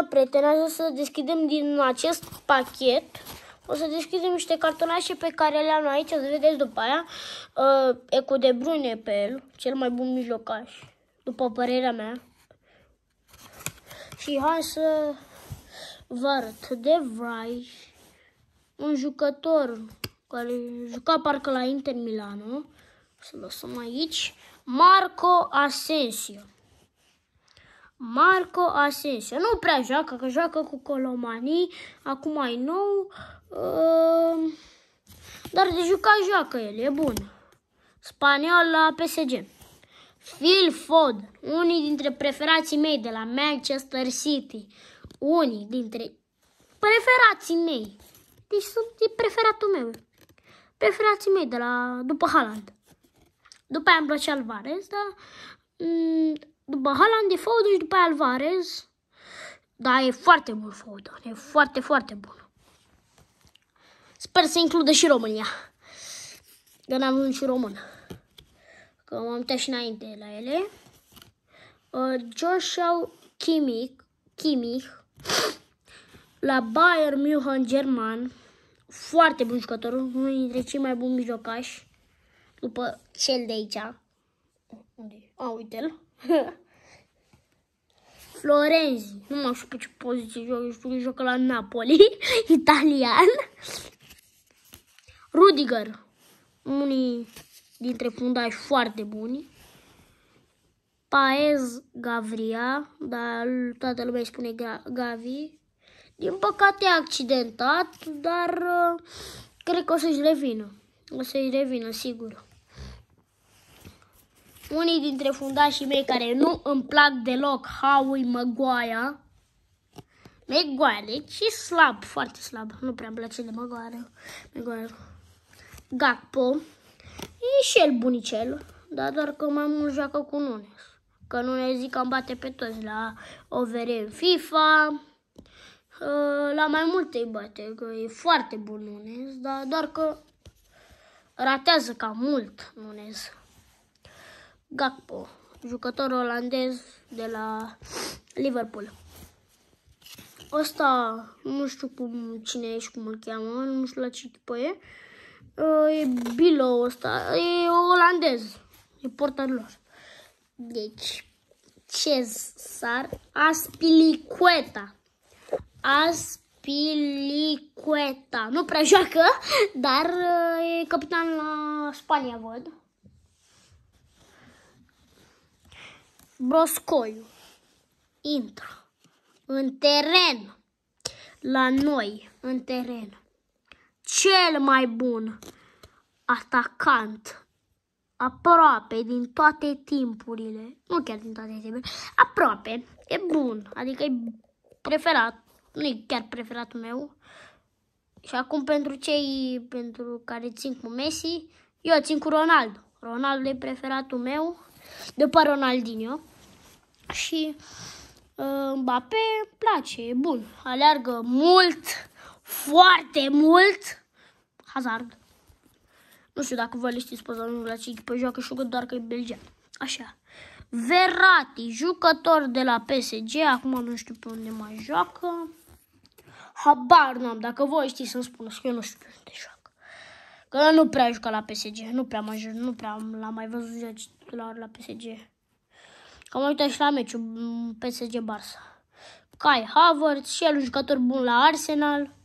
Prieteni, o să deschidem din acest pachet. O să deschidem niște cartonașe pe care le-am aici, o să vedeți după aia. Eco de Bruyne pe el, cel mai bun mijlocaș, după părerea mea. Și hai să vă arăt. De Vrij, un jucător care juca parcă la Inter Milano. Să lăsăm aici. Marco Asensio. Marco Asensio. Nu prea joacă, că joacă cu Colomani. Acum e nou. Dar de jucat joacă el, e bun. Spaniol la PSG. Phil Foden, unii dintre preferații mei de la Manchester City. Unii dintre preferații mei. Deci sunt preferatul meu. Preferații mei de la după Haaland. După aia îmi plăcea Alvarez, dar după Haaland e Foden și după aia Alvarez. Dar e foarte bun Foden, e foarte, foarte bun. Sper să includă și România. Că n-am văzut și român. Că m-am uitat și înainte la ele. Joshua Kimmich la Bayern München german. Foarte bun jucător, unul dintre cei mai buni mijlocași. După cel de aici. Unde? Uite-l. Florenzi. Nu mai știu pe ce poziție joacă. Știu că joacă la Napoli. Italian. Rudiger. Unii dintre fundași foarte buni. Paez Gavria. Dar toată lumea îi spune Gavi. Din păcate e accidentat. Dar cred că o să-și revină. O să-i revină, sigur. Unii dintre fundașii mei care nu îmi plac deloc, Harry Maguire. Deci e slab, foarte slab. Nu prea îmi place de Maguire. Gakpo. E și el bunicel, dar doar că mai mult joacă cu Nunes. Că Nunes zic că îmi bate pe toți la OVR în FIFA. La mai multe îi bate, că e foarte bun Nunes, dar doar că ratează cam mult Nunes. Gakpo, jucător olandez de la Liverpool. Ăsta, nu știu cine e și cum îl cheamă, nu știu la ce echipă e. E Bilo ăsta, e olandez, e portarul lor. Deci, Cesar Azpilicueta. Nu prea joacă, dar e capitan la Spania, văd. Broscoiu intră în teren la noi, în teren. Cel mai bun atacant aproape din toate timpurile. Nu chiar din toate timpurile, aproape. E bun, adică e preferat. Nu e chiar preferatul meu. Și acum pentru care țin cu Messi, eu țin cu Ronaldo. Ronaldo e preferatul meu, după Ronaldinho. Și Mbappé îmi place, e bun. Aleargă mult, foarte mult. Hazard. Nu știu dacă vă le știți pe nu la ce echipă joacă, știu că doar că e belgian. Așa. Verratti, jucător de la PSG, acum nu știu pe unde mai joacă. Habar n-am, dacă voi știți să-mi spuneți, că eu nu știu pe unde joacă. Că nu prea jucat la PSG, nu prea l-am mai văzut titular la PSG. Că am uitat și la meciul PSG-Barça. Kai Havertz, și el un jucător bun la Arsenal.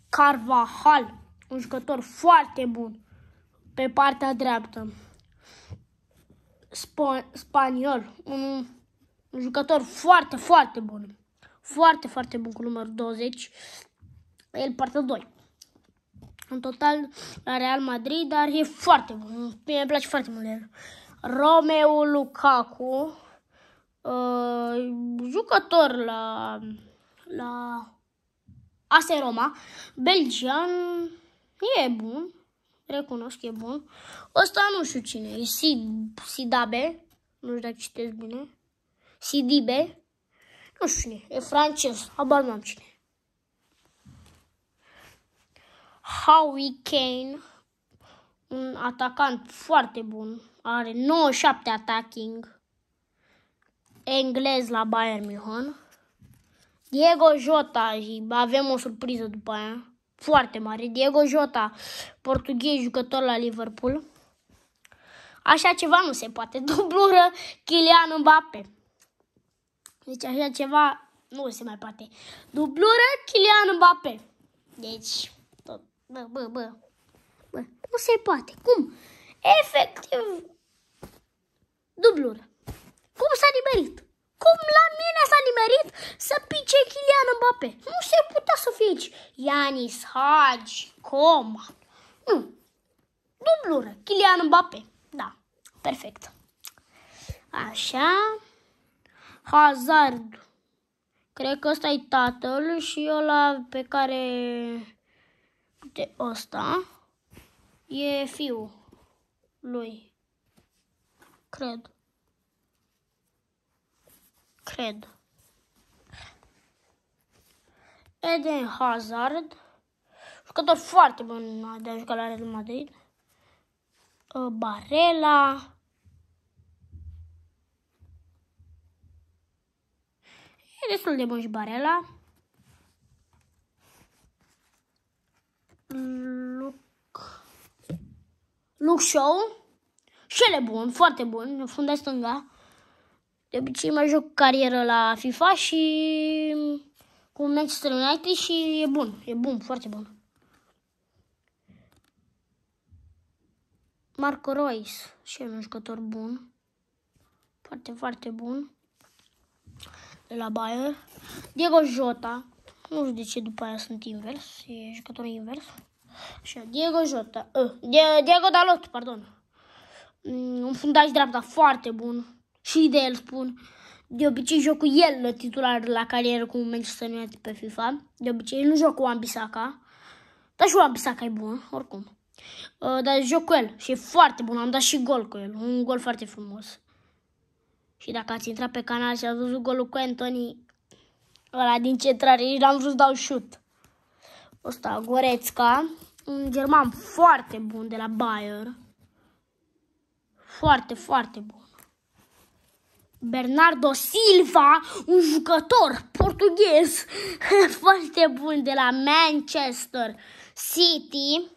Carvajal, un jucător foarte bun pe partea dreaptă. Spaniol, un jucător foarte, foarte bun. Foarte, foarte bun cu numărul 20. El partea 2. În total la Real Madrid, dar e foarte bun. Mie îmi place foarte mult el. Romelu Lukaku, jucător la AS Roma, belgian, e bun, recunosc, e bun. Ăsta nu știu cine e, Sidabe, nu știu dacă citesc bine, Sidibe, nu știu cine, e francez, habar n-am cine. Harry Kane, un atacant foarte bun, are 97 attacking. englez la Bayern München. Diego Jota, și avem o surpriză după aia, foarte mare. Diego Jota, portughez, jucător la Liverpool. Așa ceva nu se poate. Dublură Kylian Mbappé. Deci așa ceva nu se mai poate. Dublură Kylian Mbappé. Deci, tot, bă, nu se poate. Cum? Efectiv, dublură. Cum s-a nimerit? Cum la mine s-a nimerit să pice Kylian Mbappé? Nu se putea să fie aici. Ianis, Hagi, Coman. Nu. Dublură. Kylian Mbappé. Da. Perfect. Așa. Hazard. Cred că ăsta e tatăl și ăla pe care... Uite, ăsta e fiul lui. Cred. Eden Hazard, jucător foarte bun de a juca la Real Madrid. Barella. E destul de bun și Barella. Luke Shaw. Și el e bun, foarte bun, fundaș stânga. De obicei mai joc carieră la FIFA și cu Manchester United și e bun, foarte bun. Marco Reus, și el un jucător bun, foarte bun, de la Bayern. Diego Jota, nu știu de ce după aia sunt invers, e jucătorul invers. Așa, Diego Jota, Diego Dalot, pardon. Un fundaș dreapta foarte bun. Și de el spun. De obicei joc cu el titular la carieră cu Manchester United pe FIFA. De obicei nu joc cu Wan-Bissaka. Dar și Wan-Bissaka e bun, oricum. Dar joc cu el și e foarte bun. Am dat și gol cu el. Un gol foarte frumos. Și dacă ați intrat pe canal și ați văzut golul cu Anthony, ăla din centrare, și l-am vrut să dau șut. Ăsta, Goretzka, un german foarte bun de la Bayern. Foarte bun. Bernardo Silva, un jucător portughez foarte bun de la Manchester City.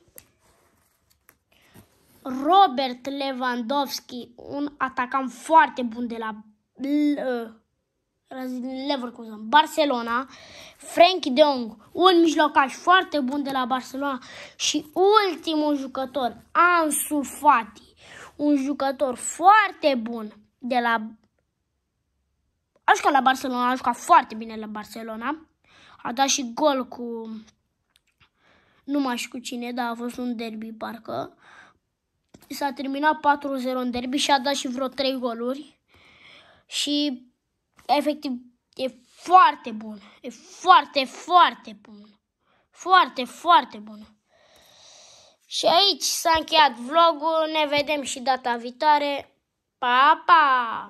Robert Lewandowski, un atacant foarte bun de la Leverkusen, Barcelona. Frenkie de Jong, un mijlocaș foarte bun de la Barcelona. Și ultimul jucător, Ansu Fati, un jucător foarte bun de la... A jucat la Barcelona, a jucat foarte bine la Barcelona. A dat și gol cu... Nu mai știu cu cine, dar a fost un derby parcă. S-a terminat 4-0 în derby și a dat și vreo 3 goluri. Și efectiv e foarte bun. E foarte bun. Foarte bun. Și aici s-a încheiat vlogul. Ne vedem și data viitoare. Pa, pa!